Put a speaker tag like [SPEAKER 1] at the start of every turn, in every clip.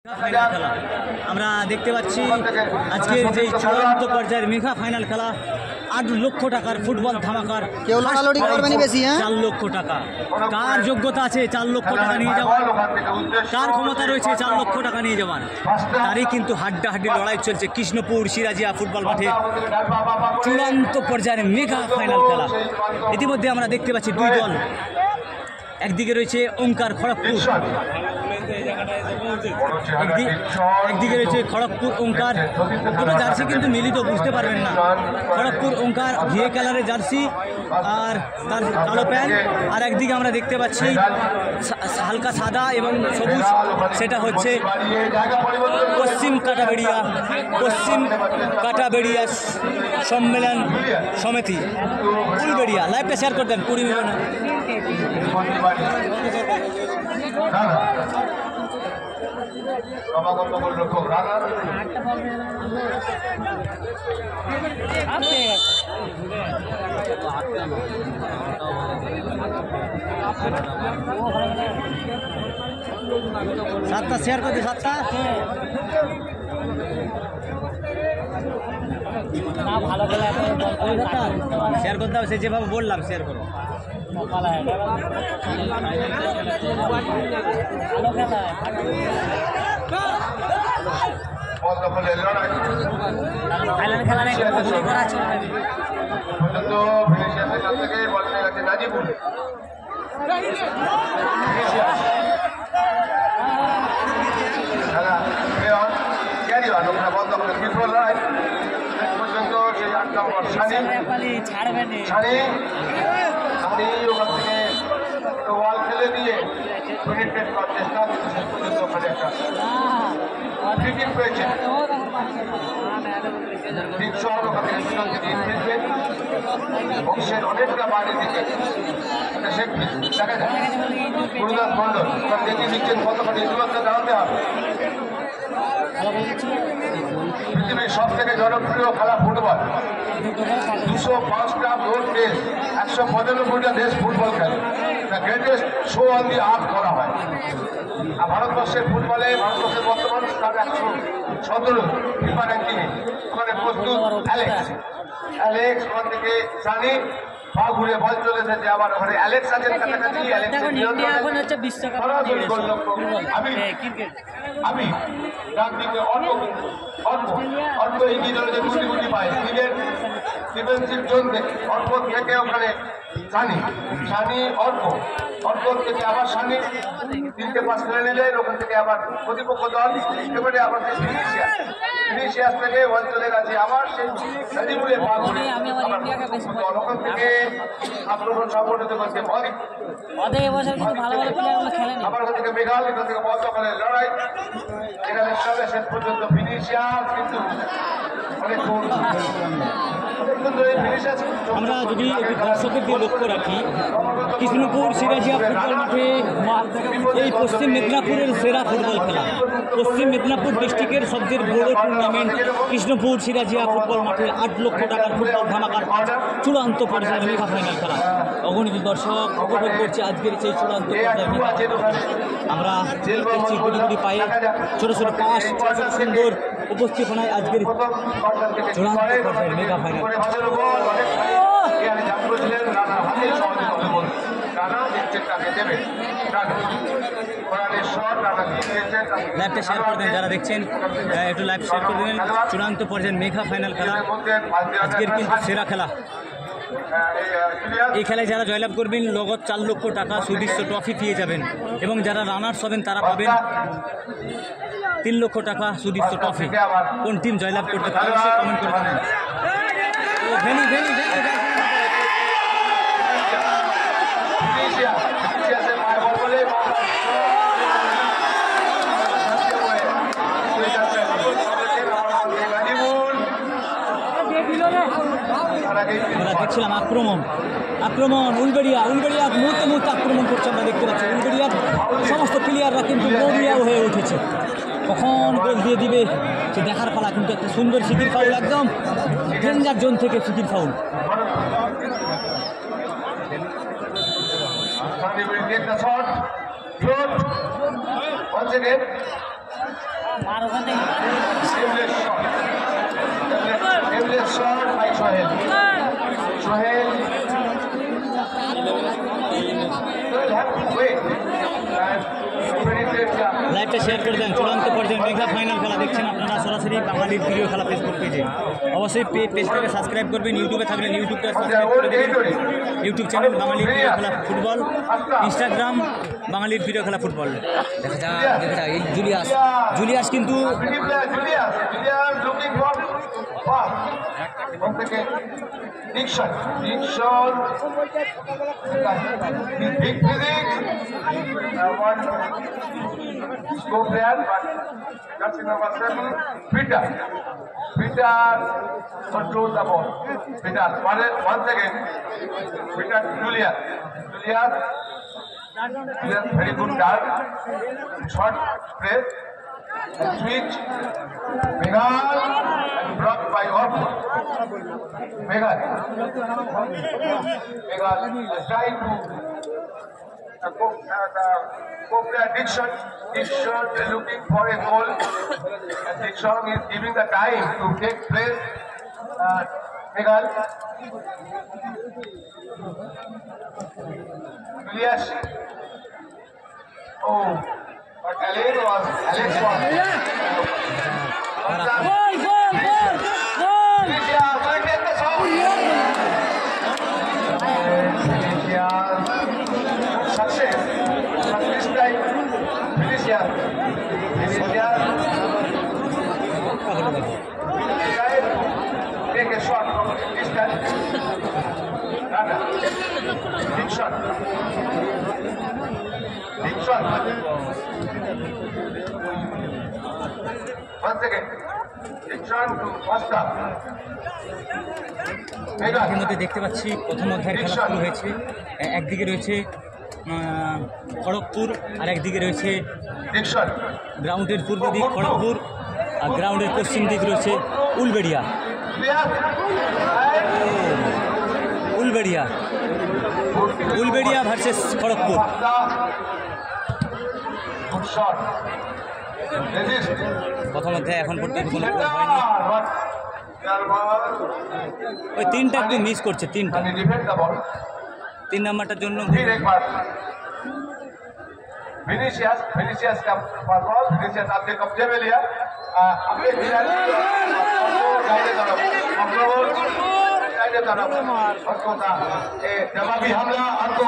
[SPEAKER 1] Final খেলা আমরা দেখতে পাচ্ছি আজকের যে চূড়ান্ত পর্যায়ের মেগা ফাইনাল খেলা 8 লক্ষ টাকার ফুটবল ধামাকার 4 লক্ষ টাকা। কার যোগ্যতা আছে 4 লক্ষ টাকা নিয়ে যাওয়ার, কার ক্ষমতা রয়েছে 4 লক্ষ টাকা নিয়ে যাওয়ার, তারই কিন্তু হাড্ডাহাড্ডি লড়াই চলছে কৃষ্ণপুর সিরাজিয়া ফুটবল মাঠে চূড়ান্ত পর্যায়ের মেগা ফাইনাল খেলা। ইতিমধ্যে আমরা দেখতে পাচ্ছি দুই দল, একদিকে রয়েছে ওঙ্কার খড়গপুর, একদিকে রয়েছে খড়গপুর ওঙ্কার। দুটো জার্সি কিন্তু মিলিত বুঝতে পারবেন না। খড়গপুর ওঙ্কার ঘিয়ে কালারের জার্সি আর তার কালো প্যান্ট, আর একদিকে আমরা দেখতে পাচ্ছি হালকা সাদা এবং সবুজ, সেটা হচ্ছে পশ্চিম কাটাবেড়িয়া সম্মেলন সমিতি উলবেড়িয়া। লাইভটা শেয়ার করে দেন 20 মিনিট।
[SPEAKER 2] ক্রমাগত গোলরক্ষক রানার
[SPEAKER 1] সাতটা শেয়ার করতে, সাতটা ভালো শেয়ার করতে হবে, সে যেভাবে বললাম শেয়ার করো।
[SPEAKER 2] নাজিবুল বন্ধ করে বিফল লড়াই পর্যন্ত সেই 8 নম্বর সানি ওখান থেকে ওয়াল ফেলে দিয়ে পেনিট্রেট করার চেষ্টা, কিন্তু শেষ পর্যন্ত ওখানে একটা ফ্রি কিক পেয়েছে। ঠিক শহর ওখান থেকে সুযোগ দিয়ে ফিরবেন বংশের অনেকটা বাইরে দিকে দেখা যায় গুরুদাস মন্ডল ওখান থেকে নিচ্ছেন কতখানি দূরত্বে দাঁড়াতে হবে। পৃথিবীর সব থেকে জনপ্রিয় খেলা ফুটবল, 205টা ভোট দেশ, 195টা দেশ ফুটবল খেলে। The greatest show on the earth করা হয়। আর ভারতবর্ষের ফুটবলে ভারতবর্ষের বর্তমান স্থান 117 ফিফা র্যাঙ্কিংয়ে। ওখানে প্রস্তুত অ্যালেক্স ওখান থেকে সানি পা ঘুরে বল চলে এসেছে, আবার ওখানে অ্যালেক্স আছেন কাছাকাছি। আমি ডান দিকে অল্প এগিয়ে চলে যে গুটি পায় নিজের ডিফেন্সিভ জোন থেকে অল্প থেকে ওখানে সানি অল্প থেকে আবার সানি 3টে পাস খেলে নিলেন। ওখান থেকে আবার প্রতিপক্ষ দল এবারে আবার ফিনিশিয়াস থেকে অঞ্চলের কাছে আবার সেই নাজিবুলের পা ঘুরে ওখান থেকে আক্রমণ সংগঠিত করছে আবার ওখান থেকে মেঘাল, এখান থেকে বল দখলের লড়াই, এখানে সবে শেষ পর্যন্ত ফিনিশিয়াস কিন্তু অনেক
[SPEAKER 1] আমরা যদি দর্শকের দিয়ে লক্ষ্য রাখি, কৃষ্ণপুর সিরাজিয়া ফুটবল মাঠে এই পশ্চিম মেদিনীপুরের সেরা ফুটবল খেলা, পশ্চিম মেদিনীপুর ডিস্ট্রিক্টের সবচেয়ে বড় টুর্নামেন্ট কৃষ্ণপুর সিরাজিয়া ফুটবল মাঠে 8 লক্ষ টাকার ফুটবল ধামাকার চূড়ান্ত পর্যায়ের মেগা ফাইনাল খেলা। অগণিত দর্শক উপভোগ করছে আজকের সেই চূড়ান্ত পর্যায়ের মেগা ফাইনাল। আমরা দেখছি গুটি পায়ে ছোট ছোট পাশ, সুন্দর উপস্থাপনায় আজকের চূড়ান্ত পর্যায়ের মেগা ফাইনাল। লাইভটা শেয়ার করে দেন, যারা দেখছেন একটু লাইভ শেয়ার করে দেবেন। চূড়ান্ত পর্যায়ের মেগা ফাইনাল খেলা, আজকের কিন্তু সেরা খেলা। এই খেলায় যারা জয়লাভ করবেন নগদ 4 লক্ষ টাকা সুদৃশ্য ট্রফি পেয়ে যাবেন, এবং যারা রানার্স হবেন তারা পাবেন 3 লক্ষ টাকা সুদৃশ্য ট্রফি। কোন টিম জয়লাভ করতে পারে সে কমেন্ট করে জানান। আমরা দেখছিলাম আক্রমণ উলবেড়িয়া মুহূর্তে আক্রমণ করছে। আমরা দেখতে পাচ্ছি উলবেড়িয়ার সমস্ত প্লেয়াররা কিন্তু দৌড়িয়াও হয়ে উঠেছে, কখন গোল দিয়ে দিবে সে দেখার পালা। কিন্তু একটা সুন্দর সিটির ফাউল, একদম ডেঞ্জার জোন থেকে সিটির foul.
[SPEAKER 2] Once again, Aimless shot by Sohail. Sohail will have to wait.
[SPEAKER 1] লাইভটা শেয়ার করে দেন। চূড়ান্ত পর্যায়ে মেগা ফাইনাল খেলা দেখছেন আপনারা সরাসরি বাঙালির প্রিয় খেলা ফেসবুক পেজে। অবশ্যই পেজটাকে সাবস্ক্রাইব করবেন। ইউটিউবে থাকলে ইউটিউবটা সাবস্ক্রাইব করে দেবেন। ইউটিউব চ্যানেল বাঙালির প্রিয় খেলা ফুটবল, ইনস্টাগ্রাম বাঙালির প্রিয় খেলা ফুটবল। দেখা যাক এই জুলিয়াস কিন্তু
[SPEAKER 2] Diction, big physics, one scope there, but that's number 7. Peter controls the ball. Peter, once again, Peter Julius, very good dart, short press, and switch, Meghal, and blocked by Orko. Meghal is trying to co-player Diction is looking for a goal, and Diction is giving the time to take place. Meghal, Julius, oh, but Alex was. Take a shot from distance. Big shot. Once again, big shot to Costa.
[SPEAKER 1] এর মধ্যে দেখতে পাচ্ছি প্রথম অধ্যায়ের খেলা শুরু হয়েছে। একদিকে রয়েছে খড়গপুর আর একদিকে রয়েছে গ্রাউন্ডের পূর্ব দিক খড়গপুর আর গ্রাউন্ডের পশ্চিম দিক রয়েছে উলবেড়িয়া। উলবেড়িয়া ভার্সেস খড়গপুর। প্রথম অধ্যায় এখন পর্যন্ত কোনো গোল হয়নি। ওই তিনটা একটু মিস করছে, তিনটা 3 নাম্বারটার জন্য
[SPEAKER 2] Vinicius का बॉल Vinicius आपके कब्जे में लिया अपने जवाबी हमला अर्को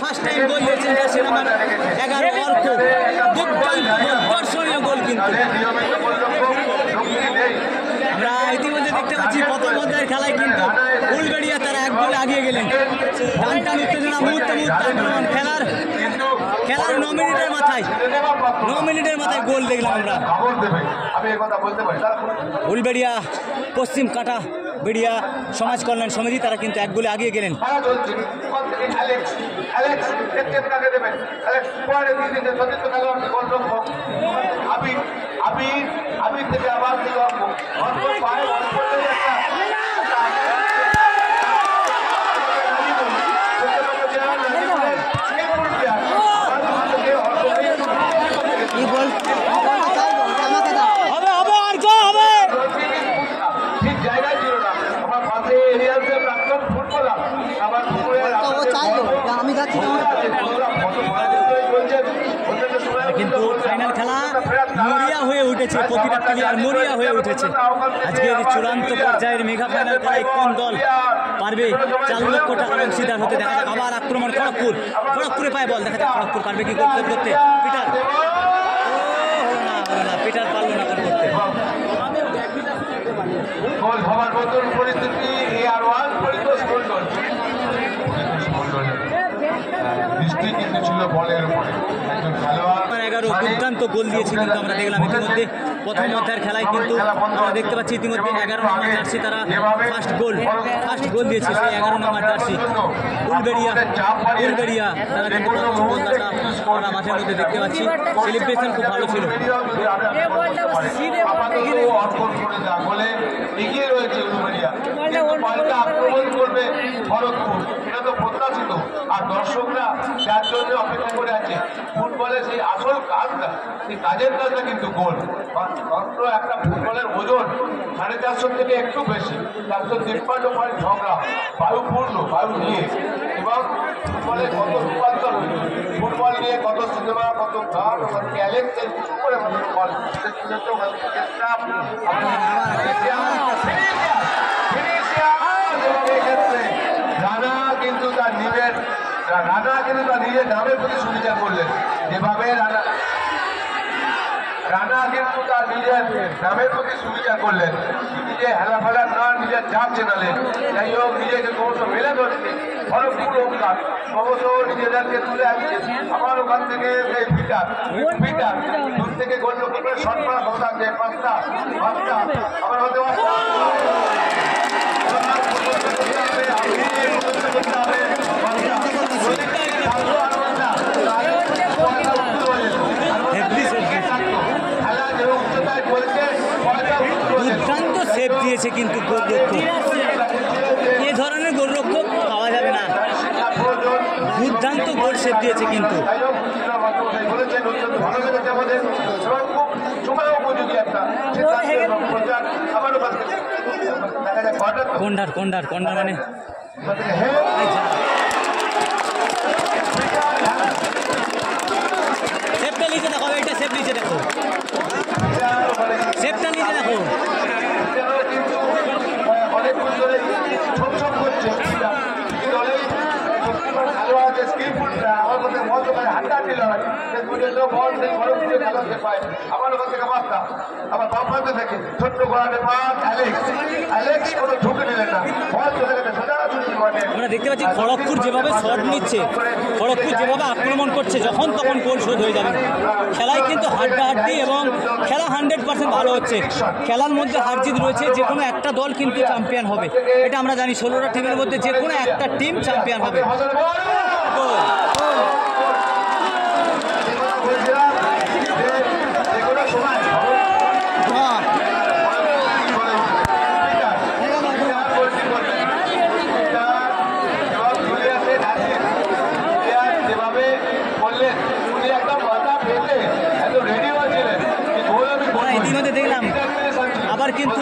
[SPEAKER 1] ফার্স্ট টাইম গোল হয়েছে 11 অর্ক। দুর্দান্ত গোল, দর্শনীয় গোল। কিন্তু আমরা ইতিমধ্যে দেখতে পাচ্ছি প্রথম অধ্যায়ের খেলায় কিন্তু উলবেড়িয়া তারা 1 গোলে আগিয়ে গেলেন। টান উত্তেজনা, মুহূর্তে আক্রমণ। খেলার 9 মিনিটের মাথায় গোল দেখলাম আমরা। উলবেড়িয়া পশ্চিম কাটা বেড়িয়া সমাজ কল্যাণ সমিতি তারা কিন্তু 1 গোলে আগিয়ে গেলেন। কিন্তু ফাইনাল খেলা মরিয়া হয়ে উঠেছে, প্রতিটা প্লেয়ার মরিয়া হয়ে উঠেছে। আজকের চূড়ান্ত পর্যায়ের মেগা ফাইনাল খেলায় কোন দল পারবে 4 লক্ষ টাকার অংশীদার হতে? দেখা যাক। আবার আক্রমণ খড়গপুরে পায় বল। দেখা যাক খড়গপুর পারবে কি করতে। পিটার পারল না করতে।
[SPEAKER 2] গোল হওয়ার মতন পরিস্থিতি AR1 পরিতোষ দৃষ্টি কিন্তু ছিল বলের উপরে। একজন খেলোয়াড়
[SPEAKER 1] দুর্দান্ত গোল দিয়েছে কিন্তু আমরা দেখলাম ইতিমধ্যে প্রথম অধ্যায়ের খেলায় কিন্তু আমরা দেখতে পাচ্ছি ইতিমধ্যে 11 নম্বর জার্সি তারা ফার্স্ট গোল দিয়েছে সেই 11 নম্বর জার্সি উলবেড়িয়া তারা কিন্তু প্রথম গোলটা আমরা মাঠের মধ্যে দেখতে পাচ্ছি। সেলিব্রেশন খুব ভালো ছিল।
[SPEAKER 2] এগিয়ে রয়েছে উলবেড়িয়া, পাল্টা আক্রমণ করবে খড়গপুর, এটা তো প্রত্যাশিত। আর দর্শকরা যার জন্য অপেক্ষা করে আছে ফুটবলের সেই আসল কাজটা, সেই কাজের কাজটা কিন্তু গোল। মাত্র একটা ফুটবলের ওজন 450 থেকে একটু বেশি, 453 পয়েন্ট ঝগড়া, বায়ুপূর্ণ বায়ু নিয়ে, এবং ফুটবলে কত রূপান্তর হয়েছে, ফুটবল নিয়ে কত সিনেমা, কত গান, কত ট্যালেন্ট করে বল রানা কিন্তু তার নিজের নামের প্রতি সুবিচার করলেন। যেভাবে রানা কিন্তু তার নিজের নামের প্রতি সুবিচার করলেন, নিজে হেলাফেলা না নিজের চাপ চেনালেন। যাই হোক, নিজেকে ক্রমশ মেলে ধরছে খড়গপুর ওখান ক্রমশ নিজেদেরকে তুলে আসছে। আমার ওখান থেকে সেই পিটার দূর থেকে গোলরক্ষকের শট করা কথা আছে, পাঁচটা আমার মধ্যে
[SPEAKER 1] দুর্দান্ত সেভ দিয়েছে কিন্তু গোলরক্ষক, এ ধরনের গোলরক্ষক পাওয়া যাবে না। দুর্দান্ত গোল সেভ দিয়েছে কিন্তু। কন্ডার মানে সেভটা নিচে দেখো, এটা সেভ নিচে দেখো, সেভটা নিচে দেখো।
[SPEAKER 2] আমার বাম প্রান্ত থেকে ছোট্ট গোড়াতে পাঁচ অ্যালেক্স কোনো ঢুকে নিলেন না,
[SPEAKER 1] আমরা দেখতে পাচ্ছি খড়গপুর যেভাবে শট নিচ্ছে, খড়গপুর যেভাবে আক্রমণ করছে, যখন তখন গোল শোধ হয়ে যাবে। খেলায় কিন্তু হাড্ডাহাড্ডি এবং খেলা 100% ভালো হচ্ছে। খেলার মধ্যে হার জিত রয়েছে, যে কোনো একটা দল কিন্তু চ্যাম্পিয়ন হবে, এটা আমরা জানি। 16টা টিমের মধ্যে যে কোনো একটা টিম চ্যাম্পিয়ন হবে। ইতিমধ্যে দেখলাম আবার কিন্তু